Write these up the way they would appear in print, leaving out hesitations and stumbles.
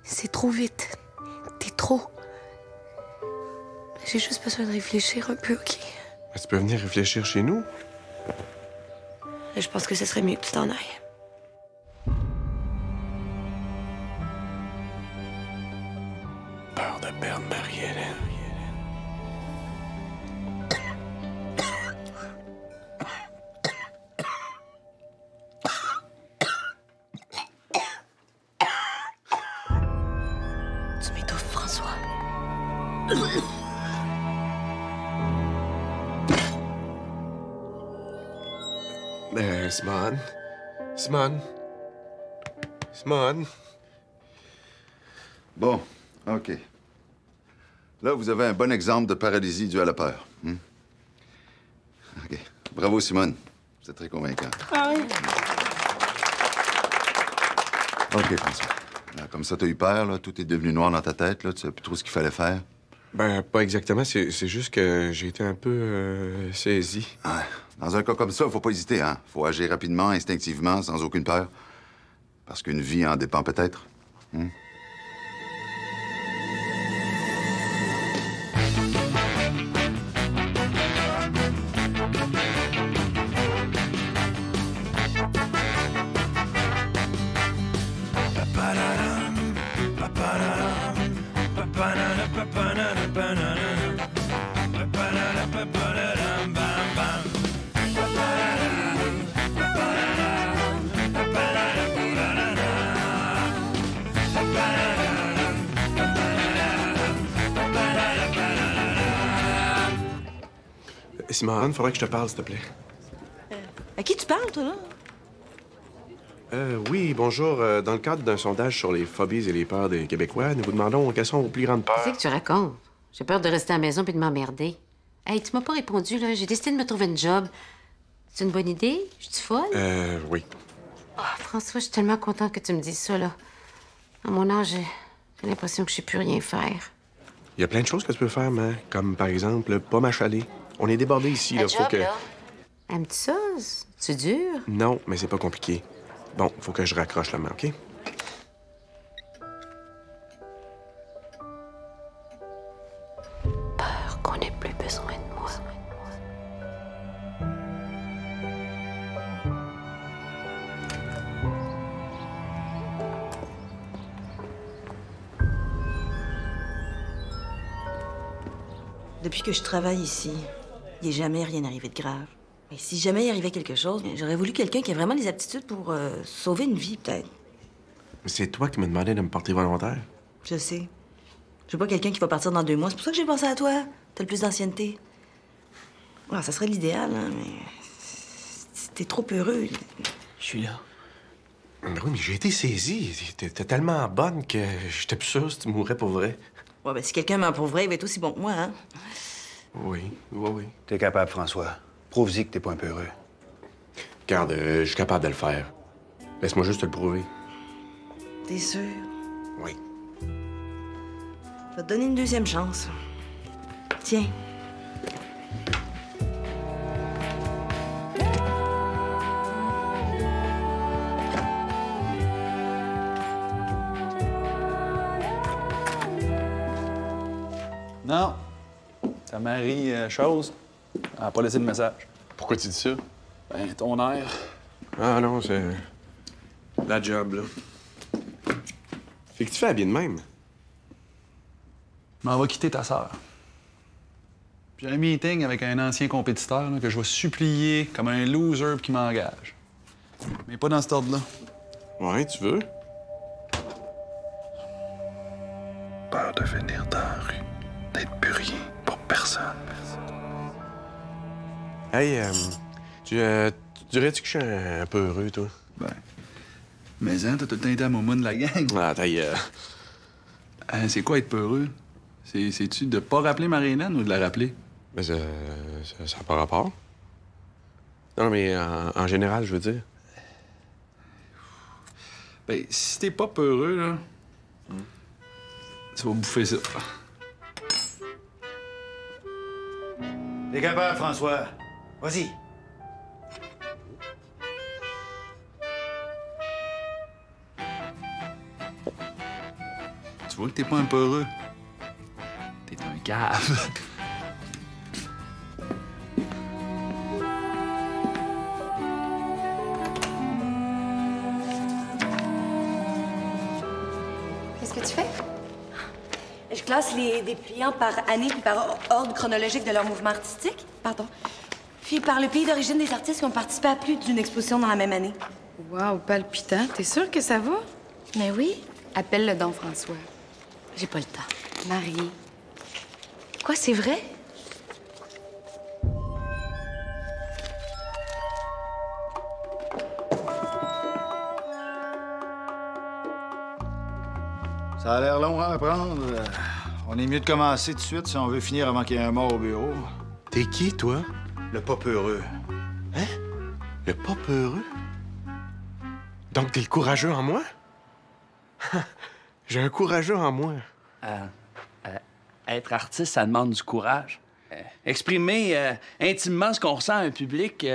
C'est trop vite. T'es trop. J'ai juste besoin de réfléchir un peu, OK? Ben, tu peux venir réfléchir chez nous? Je pense que ce serait mieux que tu t'en ailles. Peur de perdre Marie-Hélène. Tu m'étouffes, François. Simone. Simone. Simone. Bon, OK. Là, vous avez un bon exemple de paralysie due à la peur. OK. Bravo, Simone. Vous êtes très convaincant. Ah oui? OK, François. Comme ça, t'as eu peur, là. Tout est devenu noir dans ta tête, là. Tu sais plus trop ce qu'il fallait faire. Ben, pas exactement. C'est juste que j'ai été un peu saisi. Ouais. Dans un cas comme ça, faut pas hésiter, hein. Faut agir rapidement, instinctivement, sans aucune peur. Parce qu'une vie en dépend peut-être. Simone, faudrait que je te parle, s'il te plaît. À qui tu parles, toi, là? Oui, bonjour. Dans le cadre d'un sondage sur les phobies et les peurs des Québécois, nous vous demandons quelles sont vos plus grandes peurs. Qu'est-ce que tu racontes? J'ai peur de rester à la maison puis de m'emmerder. Hey, tu m'as pas répondu, là. J'ai décidé de me trouver une job. C'est une bonne idée? Je suis folle? Oui. Oh, François, je suis tellement contente que tu me dises ça, là. À mon âge, j'ai l'impression que je sais plus rien faire. Il y a plein de choses que tu peux faire, mais comme par exemple, pas m'achaler. On est débordés ici, là. Faut que. Aimes-tu ça? C'est dur? Non, mais c'est pas compliqué. Bon, faut que je raccroche la main, OK? Peur qu'on ait plus besoin de moi. Depuis que je travaille ici, il n'est jamais rien arrivé de grave. Et si jamais il arrivait quelque chose, j'aurais voulu quelqu'un qui a vraiment des aptitudes pour sauver une vie, peut-être. C'est toi qui m'as demandé de me porter volontaire. Je sais. Je veux pas quelqu'un qui va partir dans 2 mois. C'est pour ça que j'ai pensé à toi. T'as le plus d'ancienneté. Ouais, ça serait l'idéal, hein, mais... T'es trop heureux. Je suis là. Ben oui, mais j'ai été saisi. T'es tellement bonne que j'étais plus sûr si tu mourrais pour vrai. Ouais, ben si quelqu'un m'en pour vrai, il va être aussi bon que moi, hein. Oui, oui. T'es capable, François. Prouve-y que t'es pas un peu heureux. Regarde, je suis capable de le faire. Laisse-moi juste te le prouver. T'es sûr? Oui. Je vais te donner une 2e chance. Tiens. Non. Ta Marie, chose, elle a pas laissé de message. Pourquoi tu dis ça? Ben, ton air. Ah non, c'est... la job, là. Fait que tu fais bien de même. Je m'en vais quitter ta sœur. J'ai un meeting avec un ancien compétiteur là, que je vais supplier comme un loser puis qui m'engage. Mais pas dans cet ordre-là. Ouais, tu veux? Peur de venir dans la rue, d'être plus rien pour personne. Hey, tu dirais-tu que je suis un peu heureux, toi? Ben. Mais hein, t'as tout le temps été à moment de la gang. Ah, taille. C'est quoi être peureux? C'est-tu de pas rappeler Marie-Hélène ou de la rappeler? Mais ça n'a pas rapport. Non, mais en général, je veux dire. Ben, si t'es pas peureux, là, tu vas bouffer ça. T'es capable, François. Vas-y. Tu vois que t'es pas un peu heureux. T'es un cave. Qu'est-ce que tu fais? Je classe les dépliants par année puis par ordre chronologique de leur mouvement artistique. Pardon. Puis par le pays d'origine des artistes qui ont participé à plus d'une exposition dans la même année. Wow, palpitant. T'es sûre que ça va? Mais oui. Appelle le don François. J'ai pas le temps. Marie. Quoi, c'est vrai? Ça a l'air long à apprendre. On est mieux de commencer tout de suite si on veut finir avant qu'il y ait un mort au bureau. T'es qui, toi? Le pas peureux. Hein? Le pas peureux? Donc t'es le courageux en moi? J'ai un courageux en moi. Être artiste, ça demande du courage. Exprimer intimement ce qu'on ressent à un public,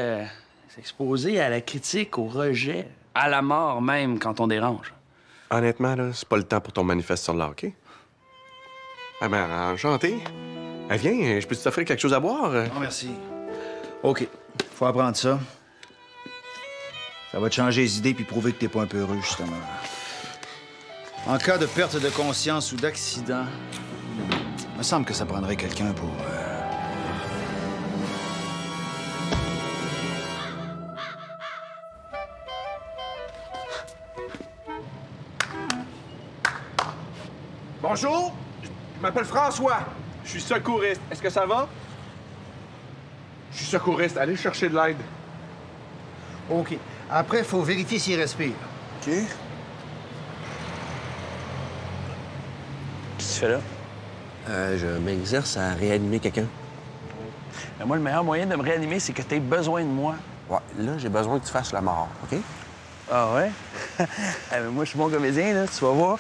s'exposer à la critique, au rejet, à la mort même quand on dérange. Honnêtement, là, c'est pas le temps pour ton manifeste sur le hockey. Ah ben, enchanté. Ah, viens, je peux t'offrir quelque chose à boire? Non, merci. OK. Faut apprendre ça. Ça va te changer les idées puis prouver que t'es pas un peu heureux, justement. En cas de perte de conscience ou d'accident, il me semble que ça prendrait quelqu'un pour... Bonjour, je m'appelle François. Je suis secouriste. Est-ce que ça va? Je suis secouriste. Allez chercher de l'aide. OK. Après, il faut vérifier s'il respire. OK. Qu'est-ce que tu fais là? Je m'exerce à réanimer quelqu'un. Ben, moi, le meilleur moyen de me réanimer, c'est que tu aies besoin de moi. Ouais, là, j'ai besoin que tu fasses la mort, OK? Ah ouais? Moi, je suis bon comédien, là, tu vas voir.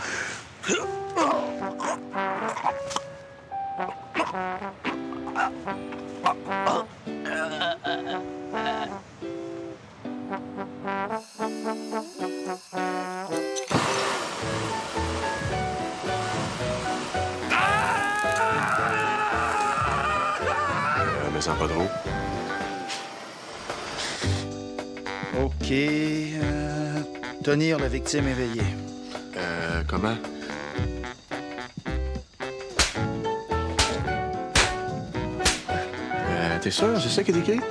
Mais ça pas trop. OK. Tenir la victime éveillée. Comment? T'es sûr? C'est ça qui est écrit?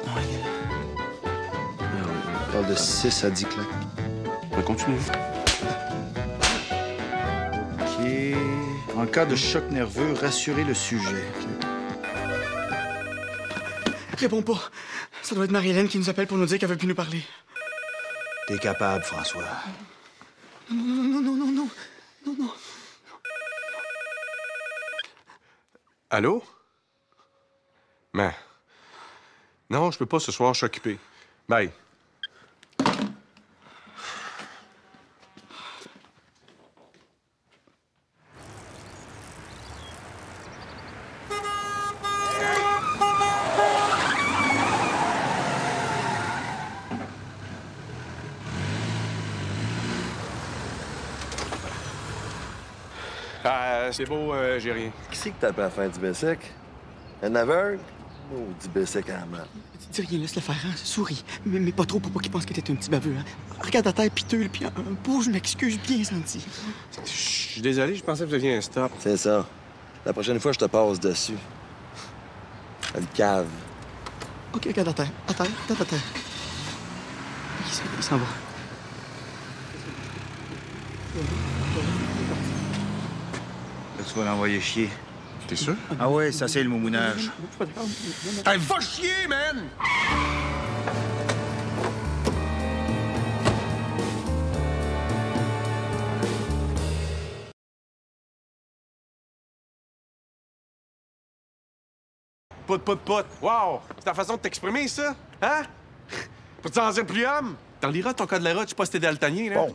On parle de 6 à 10 claques. On va continuer. OK. En cas de choc nerveux, rassurer le sujet. Réponds pas. Ça doit être Marie-Hélène qui nous appelle pour nous dire qu'elle veut plus nous parler. T'es capable, François. Non. Allô? Mais... Non, je peux pas ce soir, je suis occupé. Bye. C'est beau, j'ai rien. Qui c'est que t'as appelé à la fin du Bessic? Un aveugle? Oh, du Bessic à la main. Dis rien, laisse le faire, hein? Souris. Mais pas trop pour pas qu'il pense que t'es un petit baveux, hein? Regarde ta tête piteux, puis un beau je m'excuse bien senti. Je suis désolé, je pensais que vous aviez un stop. C'est ça. La prochaine fois, je te passe dessus. Le cave. OK, regarde à terre. À terre. Il s'en va. Là, tu vas l'envoyer chier. T'es sûr? Ah ouais, ça, c'est le moumounage. Hey, va chier, man! Pout. Wow! C'est ta façon de t'exprimer, ça? Hein? Pour t'en dire plus homme? T'en liras ton cas de la route, je sais pas si t'es daltonien, là. Bon.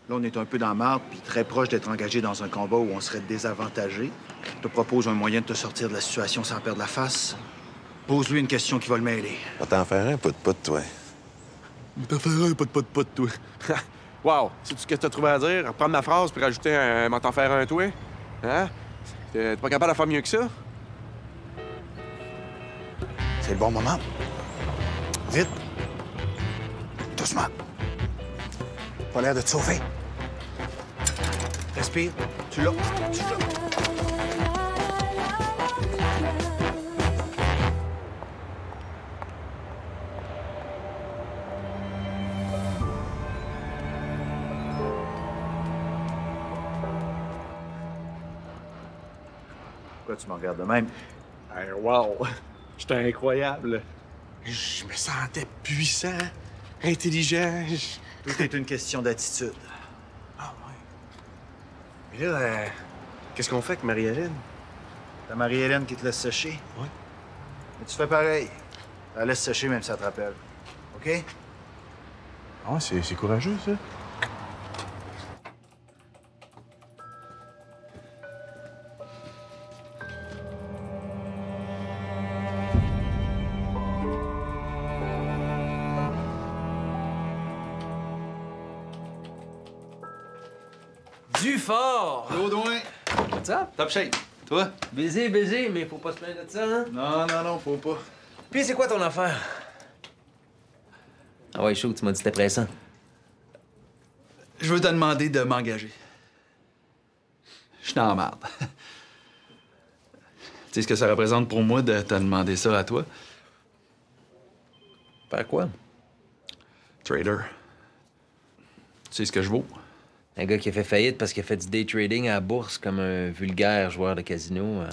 Là, on est un peu dans la marde, puis très proche d'être engagé dans un combat où on serait désavantagé. Je te propose un moyen de te sortir de la situation sans perdre la face. Pose-lui une question qui va le mêler. Va t'en faire un pout-pout, toi. Va t'en faire un pout, toi. Wow! Sais-tu ce que t'as trouvé à dire? Reprendre ma phrase puis rajouter un « m'en t'en faire un, toi ». Hein? T'es pas capable de faire mieux que ça? C'est le bon moment. Vite. Doucement. Pas l'air de te sauver. Respire. Tu l'as. Tu l'as. Pourquoi tu me regardes de même? Hey, wow! J'étais incroyable. Je me sentais puissant, intelligent. Tout est une question d'attitude. Ah, ouais. Mais là, qu'est-ce qu'on fait avec Marie-Hélène? T'as Marie-Hélène qui te laisse sécher? Oui. Mais tu fais pareil. Elle laisse sécher même si ça te rappelle. OK? Ah, ouais, c'est courageux, ça. Du fort! Baudouin! What's up? Top shape. Toi? Baiser, mais faut pas se plaindre de ça, hein? Non, faut pas. Puis c'est quoi ton affaire? Ah ouais, chaud, tu m'as dit que c'était pressant. Je veux te demander de m'engager. Je suis dans la merde. Tu sais ce que ça représente pour moi de te demander ça à toi? Faire quoi? Trader. Tu sais ce que je vaux? Un gars qui a fait faillite parce qu'il a fait du day trading à la bourse comme un vulgaire joueur de casino.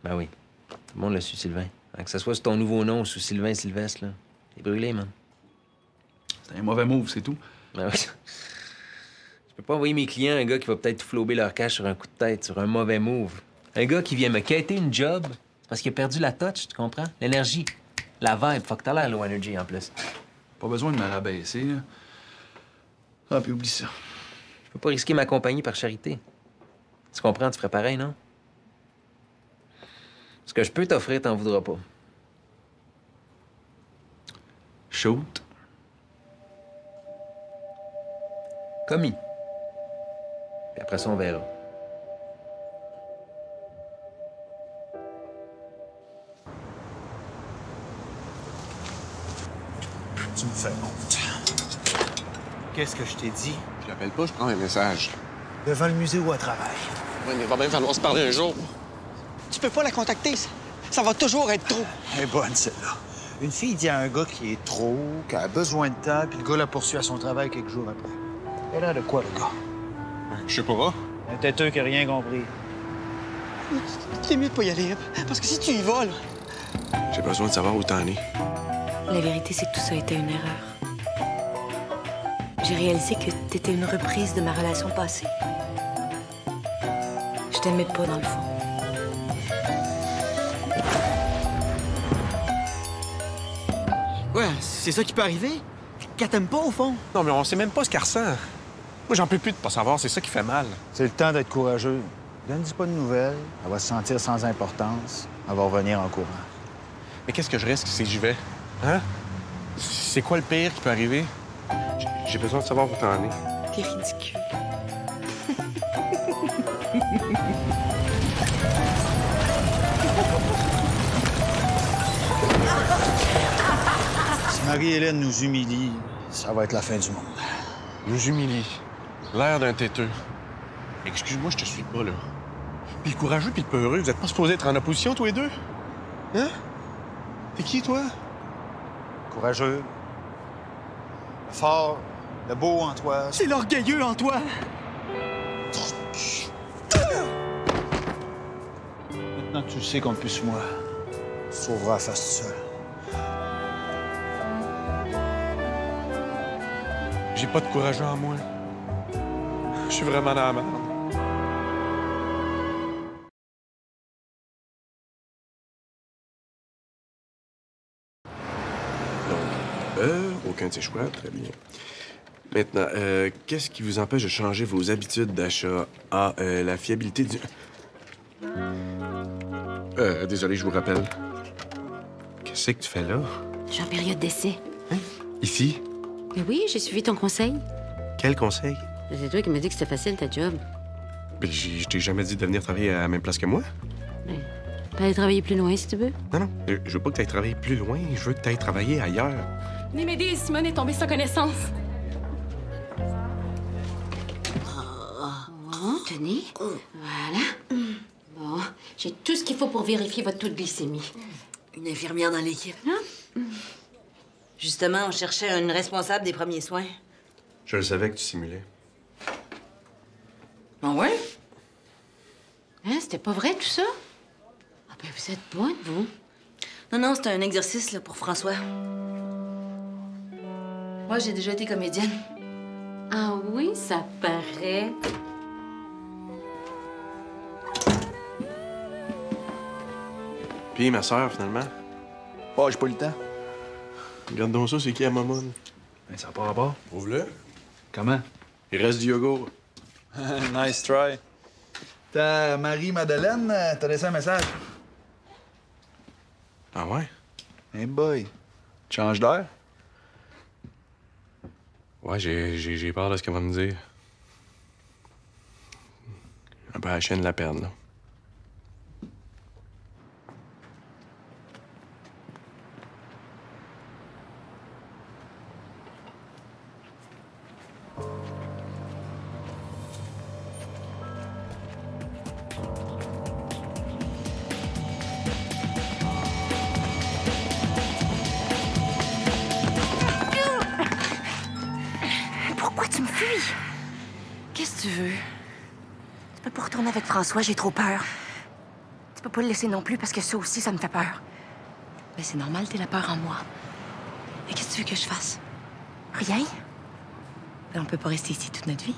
Ben oui. Tout le monde l'a su, Sylvain. Que ce soit sous ton nouveau nom ou sous Sylvain Sylvestre, là. T'es brûlé, man. C'est un mauvais move, c'est tout. Ben oui. Je peux pas envoyer mes clients un gars qui va peut-être tout flober leur cash sur un coup de tête, sur un mauvais move. Un gars qui vient me quêter une job parce qu'il a perdu la touch, tu comprends? L'énergie. La vibe. Faut que t'as l'air low energy, en plus. Pas besoin de me rabaisser, là. Ah, puis oublie ça. Je peux pas risquer ma compagnie par charité. Tu comprends? Tu ferais pareil, non? Ce que je peux t'offrir, t'en voudras pas. Shoot. Commis. Puis après ça, on verra. Tu me fais honte. Qu'est-ce que je t'ai dit? Je l'appelle pas, je prends un message. Devant le musée ou à travail? Oui, mais il va bien falloir se parler un jour. Tu peux pas la contacter, ça va toujours être trop. Elle est bonne, celle-là. Une fille dit à un gars qui est trop, qui a besoin de temps, puis le gars la poursuit à son travail quelques jours après. Elle a de quoi, le gars? Je sais pas. Un têteux qui a rien compris. C'est mieux de pas y aller, hein, parce que si tu y vas, là... J'ai besoin de savoir où t'en es. La vérité, c'est que tout ça était une erreur. J'ai réalisé que t'étais une reprise de ma relation passée. Je t'aimais pas, dans le fond. Ouais, c'est ça qui peut arriver. Qu'elle t'aime pas, au fond. Non, mais on sait même pas ce qu'elle ressent. Moi, j'en peux plus de pas savoir, c'est ça qui fait mal. C'est le temps d'être courageux. Donne-lui pas de nouvelles. Elle va se sentir sans importance. Elle va revenir en courant. Mais qu'est-ce que je risque si j'y vais? Hein? C'est quoi le pire qui peut arriver? J'ai besoin de savoir où t'en es. T'es ridicule. Si Marie-Hélène nous humilie, ça va être la fin du monde. Nous humilie. L'air d'un têteux. Excuse-moi, je te suis pas, là. Puis le courageux puis le peureux, vous êtes pas supposés être en opposition, tous les deux? Hein? T'es qui, toi? Courageux. Le fort. Le beau en toi. C'est l'orgueilleux en toi. Maintenant que tu sais qu'on plus moi, tu sauveras la face seule. J'ai pas de courageux en moi. Je suis vraiment dans la merde. Aucun de ces choix, très bien. Maintenant, qu'est-ce qui vous empêche de changer vos habitudes d'achat? Ah, la fiabilité du... désolé, je vous rappelle. Qu'est-ce que tu fais là? Je suis en période d'essai. Hein? Ici? Mais oui, j'ai suivi ton conseil. Quel conseil? C'est toi qui m'as dit que c'était facile, ta job. Puis je t'ai jamais dit de venir travailler à la même place que moi. Ouais. Tu peux aller travailler plus loin si tu veux. Non, non. Je veux pas que tu ailles travailler plus loin. Je veux que tu ailles travailler ailleurs. Venez m'aider, Simone est tombée sans connaissance. Bon, tenez. Voilà. Bon, j'ai tout ce qu'il faut pour vérifier votre taux de glycémie. Une infirmière dans l'équipe. Justement, on cherchait une responsable des premiers soins. Je le savais que tu simulais. Ah ouais? Hein, c'était pas vrai tout ça? Ah ben vous êtes bonne, vous. Non, non, c'était un exercice là, pour François. Moi, j'ai déjà été comédienne. Ah oui, ça paraît. Puis ma sœur, finalement? Oh, j'ai pas eu le temps. Regarde donc ça, c'est qui à maman? Ben, ça n'a pas rapport. Ouvre-le. Comment? Il reste du yogourt. Nice try. Ta Marie-Madeleine t'a laissé un message. Ah ouais? Hey boy. Tu changes d'air? Ouais, j'ai peur de ce qu'elle va me dire. Un peu à la chaîne de la perdre, là. Pourquoi tu me fuis? Qu'est-ce que tu veux? Tu peux pas retourner avec François, j'ai trop peur. Tu peux pas le laisser non plus parce que ça aussi, ça me fait peur. Mais c'est normal, t'es la peur en moi. Et qu'est-ce que tu veux que je fasse? Rien? Ben, on peut pas rester ici toute notre vie.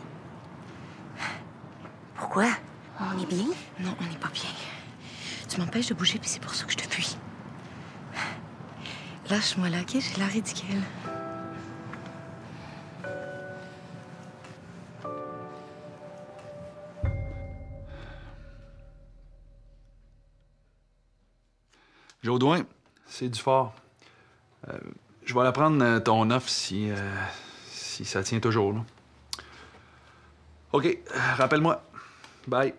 Pourquoi? On est bien? Non, on n'est pas bien. Tu m'empêches de bouger, puis c'est pour ça que je te fuis. Lâche-moi là, OK? J'ai l'air ridicule. Jodoin, c'est du fort. Je vais aller prendre ton offre si ça tient toujours. Là. OK, rappelle-moi. Bye.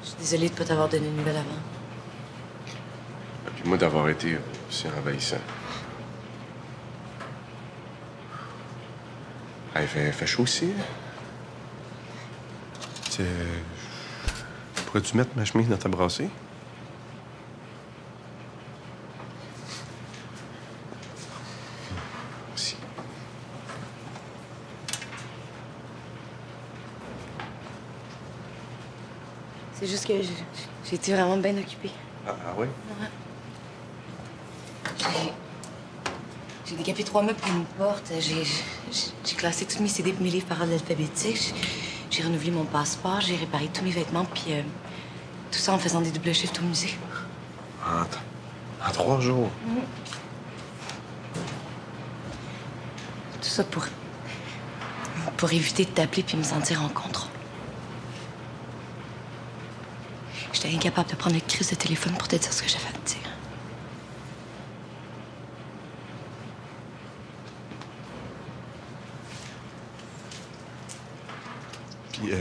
Je suis désolée de pas t'avoir donné une nouvelle avant. Puis moi, d'avoir été aussi envahissant. Ah, il fait chaud aussi. Pourrais-tu mettre ma chemise dans ta brassée? Merci. C'est juste que j'ai été vraiment bien occupée. Ah oui? Ouais. J'ai décapé 3 meubles pour une porte. J'ai classé tous mes CD et mes livres par ordre alphabétique. J'ai renouvelé mon passeport. J'ai réparé tous mes vêtements. Puis tout ça en faisant des doubles shifts au musée. En 3 jours? Tout ça pour éviter de t'appeler puis me sentir en contrôle. J'étais incapable de prendre une crise de téléphone pour te dire ce que j'avais à te dire. Puis,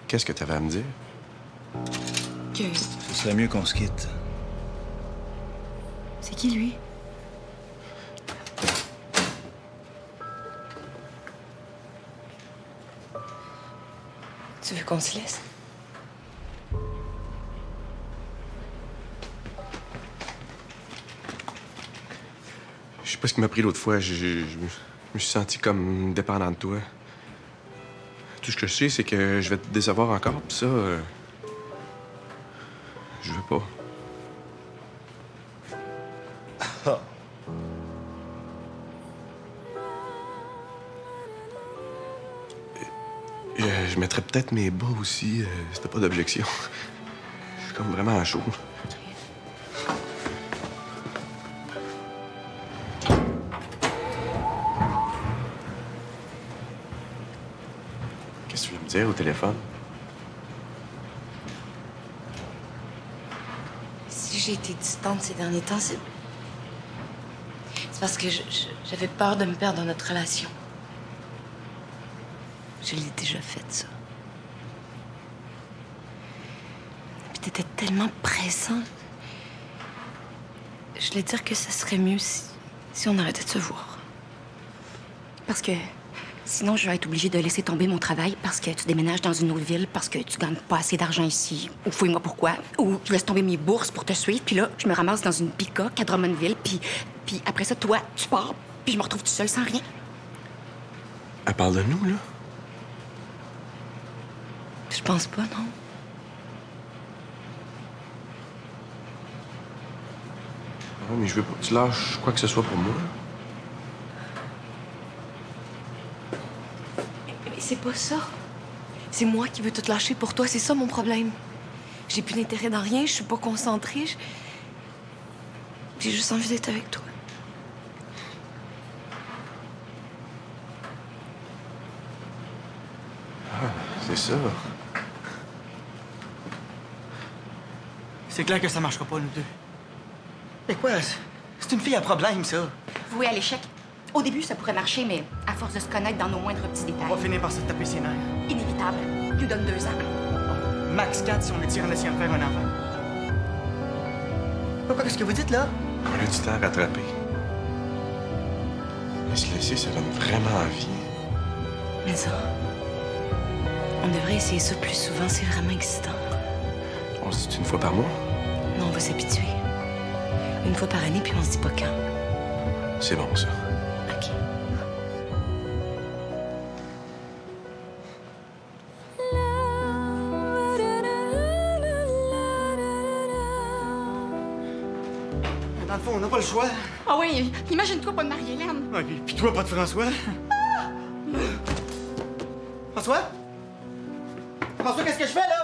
qu'est-ce que t'avais à me dire? Que... Ce serait mieux qu'on se quitte. C'est qui, lui? Tu veux qu'on se laisse? Je sais pas ce qui m'a pris l'autre fois. Je me suis senti comme dépendant de toi. Tout ce que je sais, c'est que je vais te décevoir encore, pis ça... je veux pas. Je mettrais peut-être mes bas aussi, si t'as pas d'objection. Je suis comme vraiment à chaud. Qu'est-ce que tu veux me dire au téléphone? Si Si j'ai été distante ces derniers temps, c'est parce que j'avais peur de me perdre dans notre relation. Je l'ai déjà fait, ça. Puis t'étais tellement présent. Je voulais dire que ça serait mieux si on arrêtait de se voir. Parce que sinon, je vais être obligée de laisser tomber mon travail parce que tu déménages dans une autre ville, parce que tu gagnes pas assez d'argent ici, ou fouille-moi pourquoi, ou je laisse tomber mes bourses pour te suivre, puis là, je me ramasse dans une bicoque à Drummondville, puis après ça, toi, tu pars, puis je me retrouve toute seule sans rien. Elle parle de nous, là? Je pense pas, non. Ouais, mais je veux pas que tu lâches quoi que ce soit pour moi. Mais c'est pas ça. C'est moi qui veux tout lâcher pour toi. C'est ça mon problème. J'ai plus d'intérêt dans rien. Je suis pas concentrée. J'ai juste envie d'être avec toi. Ah, c'est ça. C'est clair que ça marchera pas, nous deux. Mais quoi? C'est une fille à problème, ça. Voué à l'échec. Au début, ça pourrait marcher, mais à force de se connaître dans nos moindres petits détails. On va finir par se taper ses nerfs. Inévitable. Je lui donne 2 ans. Max 4 si on étire en essayant de faire un enfant. Pourquoi, qu'est-ce que vous dites, là? On a du temps à rattraper. Mais se laisser, ça donne vraiment envie. Mais ça, on devrait essayer ça plus souvent. C'est vraiment excitant. On se dit une fois par mois? Non, on va s'habituer. Une fois par année, puis on se dit pas quand. C'est bon, ça. OK. Dans le fond, on n'a pas le choix. Ah oui, imagine-toi pas de Marie-Hélène. OK, puis toi, pas de François. François? François, qu'est-ce que je fais, là?